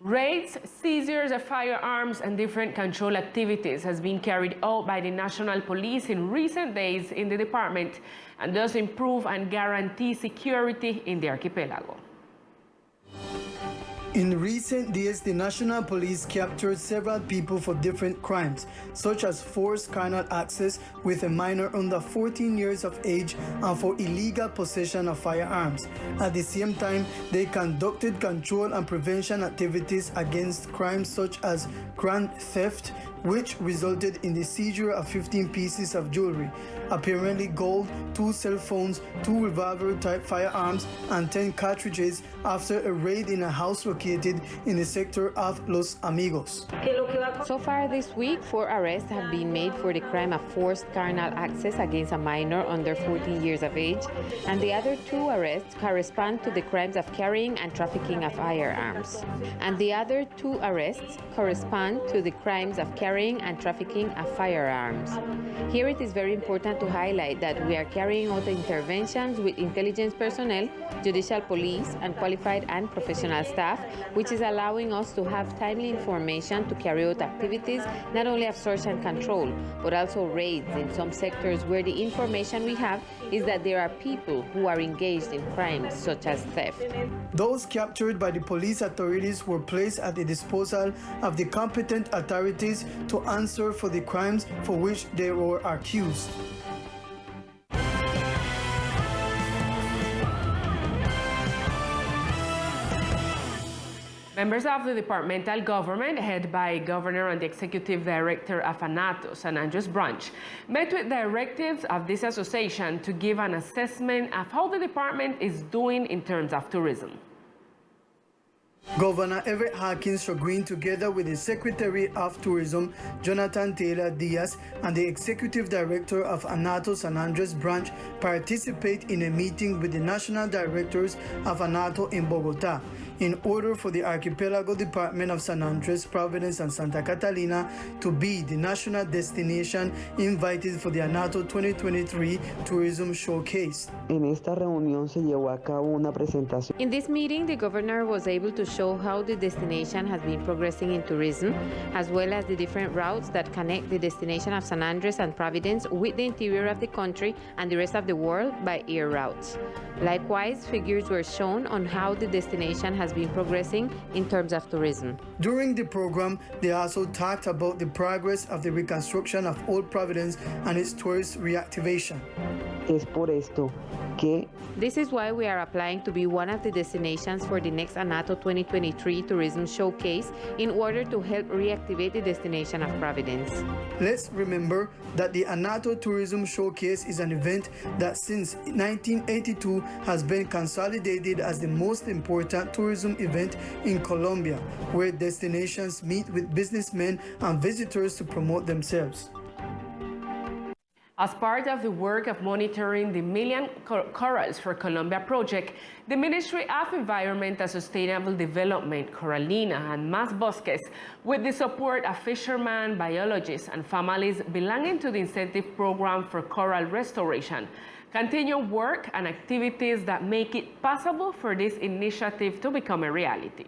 Raids, seizures of firearms, and different control activities has been carried out by the National Police in recent days in the department and thus improve and guarantee security in the archipelago. In recent days, the National Police captured several people for different crimes, such as forced carnal access with a minor under 14 years of age and for illegal possession of firearms. At the same time, they conducted control and prevention activities against crimes such as grand theft, which resulted in the seizure of 15 pieces of jewelry, apparently gold, 2 cell phones, 2 revolver-type firearms, and 10 cartridges after a raid in a house located in the sector of Los Amigos. So far this week, 4 arrests have been made for the crime of forced carnal access against a minor under 14 years of age, and the other 2 arrests correspond to the crimes of carrying and trafficking of firearms. And the other 2 arrests correspond to the crimes of carrying and trafficking of firearms. Here it is very important to highlight that we are carrying out interventions with intelligence personnel, judicial police, and qualified and professional staff, which is allowing us to have timely information to carry out activities not only of search and control, but also raids in some sectors where the information we have is that there are people who are engaged in crimes such as theft. Those captured by the police authorities were placed at the disposal of the competent authorities to answer for the crimes for which they were accused. Members of the departmental government, headed by Governor and the Executive Director of ANATO San Andres branch, met with directives of this association to give an assessment of how the department is doing in terms of tourism. Governor Everett Harkins agreed together with the Secretary of Tourism, Jonathan Taylor Diaz, and the Executive Director of ANATO San Andres branch participate in a meeting with the National Directors of ANATO in Bogotá in order for the Archipelago Department of San Andres, Providence, and Santa Catalina to be the national destination invited for the ANATO 2023 Tourism Showcase. En esta reunión se llevó a cabo una presentación. In this meeting, the governor was able to show how the destination has been progressing in tourism, as well as the different routes that connect the destination of San Andres and Providence with the interior of the country and the rest of the world by air routes. Likewise, figures were shown on how the destination has been progressing in terms of tourism. During the program, they also talked about the progress of the reconstruction of Old Providence and its tourist reactivation. Es por esto que This is why we are applying to be one of the destinations for the next ANATO 2023 Tourism Showcase in order to help reactivate the destination of Providence. Let's remember that the ANATO Tourism Showcase is an event that since 1982 has been consolidated as the most important tourism event in Colombia, where destinations meet with businessmen and visitors to promote themselves. As part of the work of monitoring the Million Corals for Colombia project, the Ministry of Environment and Sustainable Development, Coralina, and Mas Bosques, with the support of fishermen, biologists, and families belonging to the incentive program for coral restoration, continue work and activities that make it possible for this initiative to become a reality.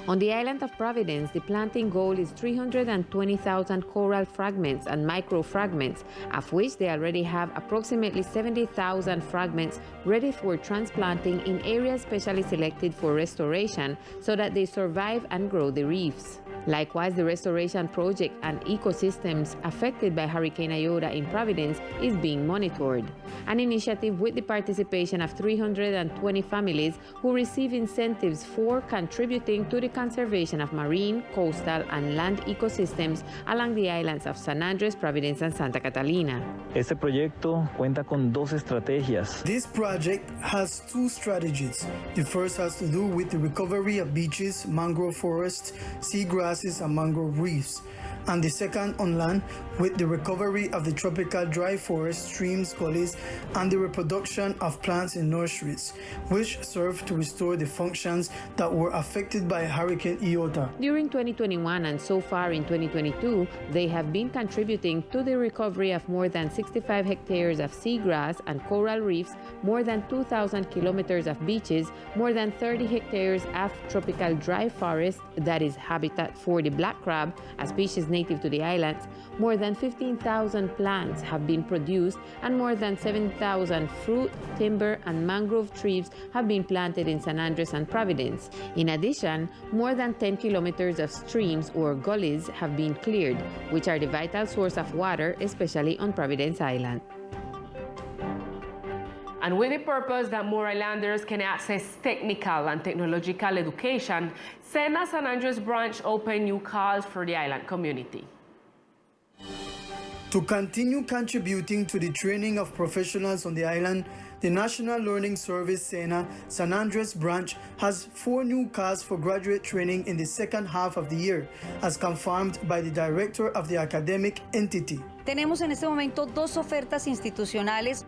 On the island of Providence, the planting goal is 320,000 coral fragments and microfragments, of which they already have approximately 70,000 fragments ready for transplanting in areas specially selected for restoration so that they survive and grow the reefs. Likewise, the restoration project and ecosystems affected by Hurricane Iota in Providence is being monitored, an initiative with the participation of 320 families who receive incentives for contributing to the conservation of marine, coastal, and land ecosystems along the islands of San Andres, Providence, and Santa Catalina. Este proyecto cuenta con 2 estrategias. This project has 2 strategies. The first has to do with the recovery of beaches, mangrove forests, seagrasses, and mangrove reefs, and the second on land with the recovery of the tropical dry forest, streams, gullies, and the reproduction of plants in nurseries, which serve to restore the functions that were affected by Hurricane Iota. During 2021 and so far in 2022, they have been contributing to the recovery of more than 65 hectares of seagrass and coral reefs, more than 2,000 kilometers of beaches, more than 30 hectares of tropical dry forest that is habitat for the black crab, a species native to the islands. More than 15,000 plants have been produced, and more than 7,000 fruit, timber, and mangrove trees have been planted in San Andres and Providence. In addition, more than 10 kilometers of streams or gullies have been cleared, which are the vital source of water, especially on Providence Island. And with the purpose that more islanders can access technical and technological education, SENA San Andres branch opened new calls for the island community. To continue contributing to the training of professionals on the island, the National Learning Service SENA San Andres branch has 4 new calls for graduate training in the second half of the year, as confirmed by the director of the academic entity. Tenemos en este momento 2 ofertas institucionales.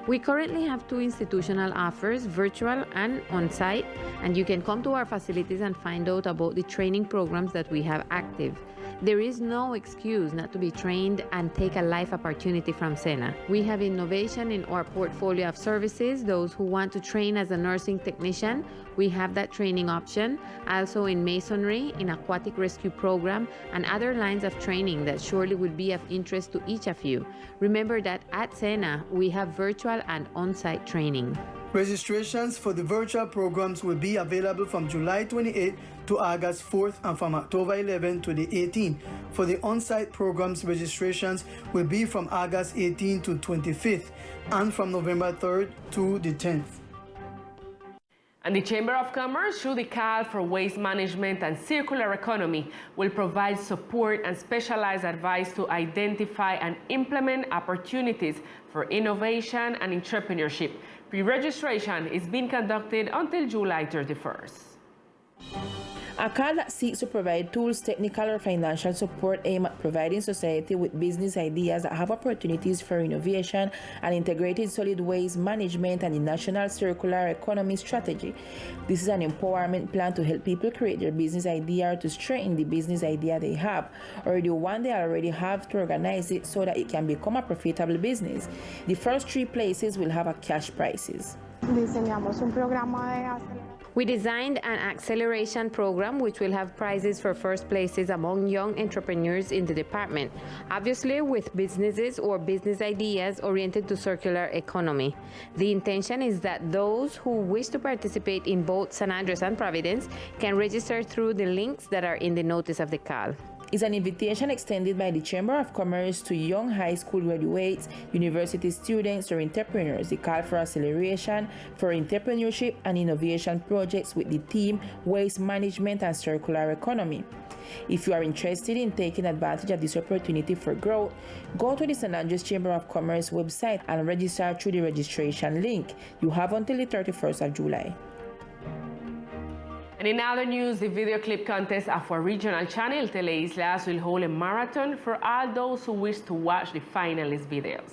We currently have 2 institutional offers, virtual and on-site, and you can come to our facilities and find out about the training programs that we have active. There is no excuse not to be trained and take a life opportunity from SENA. We have innovation in our portfolio of services. Those who want to train as a nursing technician, we have that training option. Also in masonry, in aquatic rescue program, and other lines of training that surely will be of interest to each of you. Remember that at SENA, we have virtual and on-site training. Registrations for the virtual programs will be available from July 28 to August 4th and from October 11 to the 18th. For the on-site programs, registrations will be from August 18 to 25th and from November 3rd to the 10th. And the Chamber of Commerce, through the call for waste management and circular economy, will provide support and specialized advice to identify and implement opportunities for innovation and entrepreneurship. Pre-registration is being conducted until July 31st. A call that seeks to provide tools, technical or financial support aimed at providing society with business ideas that have opportunities for innovation and integrated solid waste management and the national circular economy strategy. This is an empowerment plan to help people create their business idea or to strengthen the business idea they have, or the one they already have, to organize it so that it can become a profitable business. The first 3 places will have a cash prizes. Diseñamos un programa de We designed an acceleration program which will have prizes for first places among young entrepreneurs in the department, obviously with businesses or business ideas oriented to circular economy. The intention is that those who wish to participate in both San Andres and Providence can register through the links that are in the notice of the call. Is an invitation extended by the Chamber of Commerce to young high school graduates, university students, or entrepreneurs. The call for acceleration for entrepreneurship and innovation projects with the theme Waste Management and Circular Economy. If you are interested in taking advantage of this opportunity for growth, go to the San Andres Chamber of Commerce website and register through the registration link. You have until the 31st of July. And in other news, the video clip contest of our regional channel, Teleislas, will hold a marathon for all those who wish to watch the finalist videos.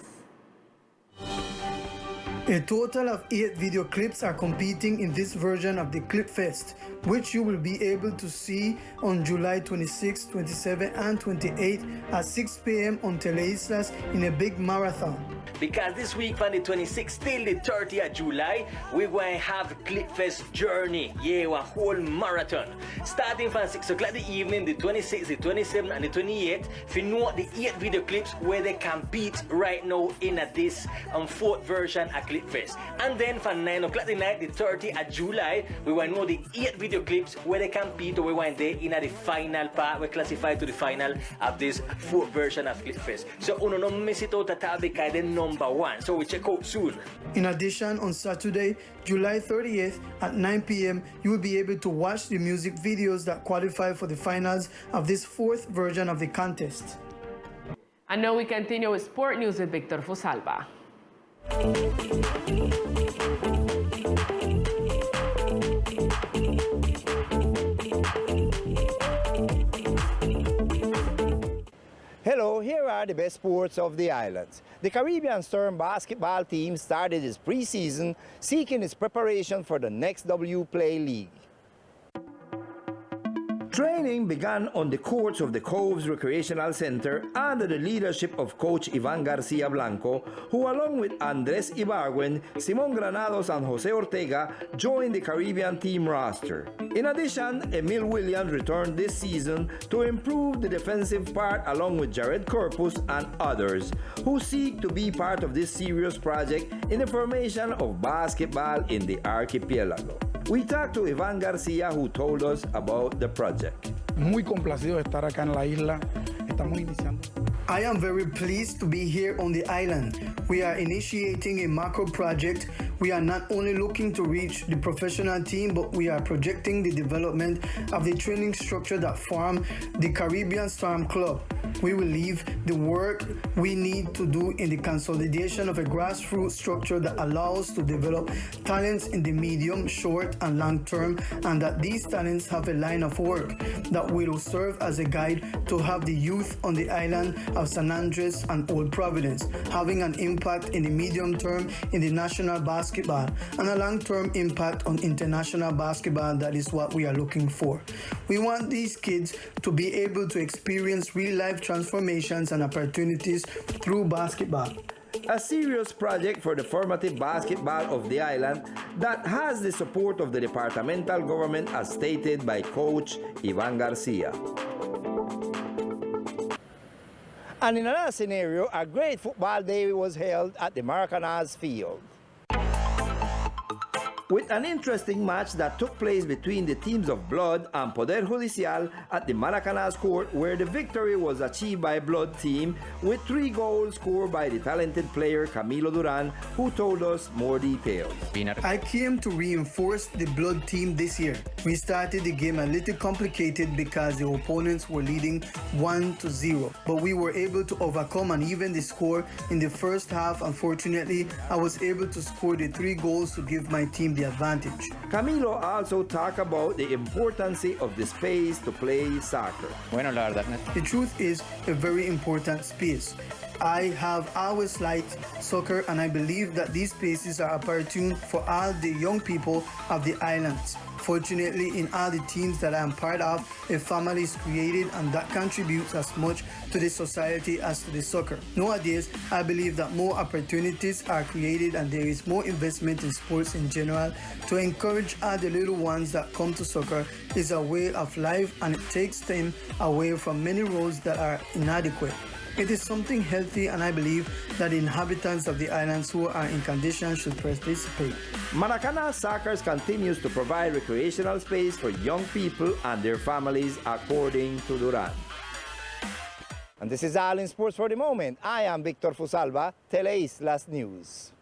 A total of 8 video clips are competing in this version of the Clip Fest, which you will be able to see on July 26, 27, and 28 at 6 p.m. on Teleislas in a big marathon. Because this week from the 26th till the 30th of July, we're going to have Clip Fest journey. Yeah, a whole marathon. Starting from 6 o'clock the evening, the 26th, the 27th, and the 28th, if you know the 8 video clips where they compete right now in this 4th version of Clip Fest. And then from 9 o'clock the night, the 30th of July, we want to know the 8 video clips where they compete, or we want there in the final part. We classify to the final of this 4th version of Clip Fest. So uno no miss it out at all because they're number 1. So we check out soon. In addition, on Saturday, July 30th at 9 p.m., you will be able to watch the music videos that qualify for the finals of this 4th version of the contest. And now we continue with sport news with Victor Fusalva. Hello, here are the best sports of the islands. The Caribbean Storm basketball team started its preseason, seeking its preparation for the next W Play League. Training began on the courts of the Coves Recreational Center under the leadership of Coach Ivan Garcia Blanco, who along with Andres Ibargüen, Simon Granados and Jose Ortega joined the Caribbean team roster. In addition, Emil Williams returned this season to improve the defensive part along with Jared Corpus and others who seek to be part of this serious project in the formation of basketball in the archipelago. We talked to Ivan Garcia, who told us about the project. Muy complacido de estar acá en la isla. Estamos iniciando. I am very pleased to be here on the island. We are initiating a macro project. We are not only looking to reach the professional team, but we are projecting the development of the training structure that form the Caribbean Storm Club. We will leave the work we need to do in the consolidation of a grassroots structure that allows to develop talents in the medium, short, and long term, and that these talents have a line of work that will serve as a guide to have the youth on the island of San Andres and Old Providence, having an impact in the medium term in the national basketball and a long-term impact on international basketball. That is what we are looking for. We want these kids to be able to experience real-life transformations and opportunities through basketball. A serious project for the formative basketball of the island that has the support of the departmental government, as stated by Coach Ivan Garcia. And in another scenario, a great football day was held at the Maracanãs field, with an interesting match that took place between the teams of Blood and Poder Judicial at the Maracanãs court, where the victory was achieved by Blood team with 3 goals scored by the talented player Camilo Duran, who told us more details. I came to reinforce the Blood team this year. We started the game a little complicated because the opponents were leading 1-0, but we were able to overcome and even the score in the first half. Unfortunately, I was able to score the 3 goals to give my team the advantage. Camilo also talked about the importance of the space to play soccer. The truth is a very important space. I have always liked soccer, and I believe that these spaces are opportune for all the young people of the islands. Fortunately, in all the teams that I am part of, a family is created, and that contributes as much to the society as to the soccer. Nowadays, I believe that more opportunities are created and there is more investment in sports in general to encourage all the little ones that come to soccer. Is a way of life, and it takes them away from many roles that are inadequate. It is something healthy, and I believe that the inhabitants of the islands who are in conditions should participate. Maracanãs Soccer continues to provide recreational space for young people and their families, according to Duran. And this is all in sports for the moment. I am Victor Fusalva, Teleislas News.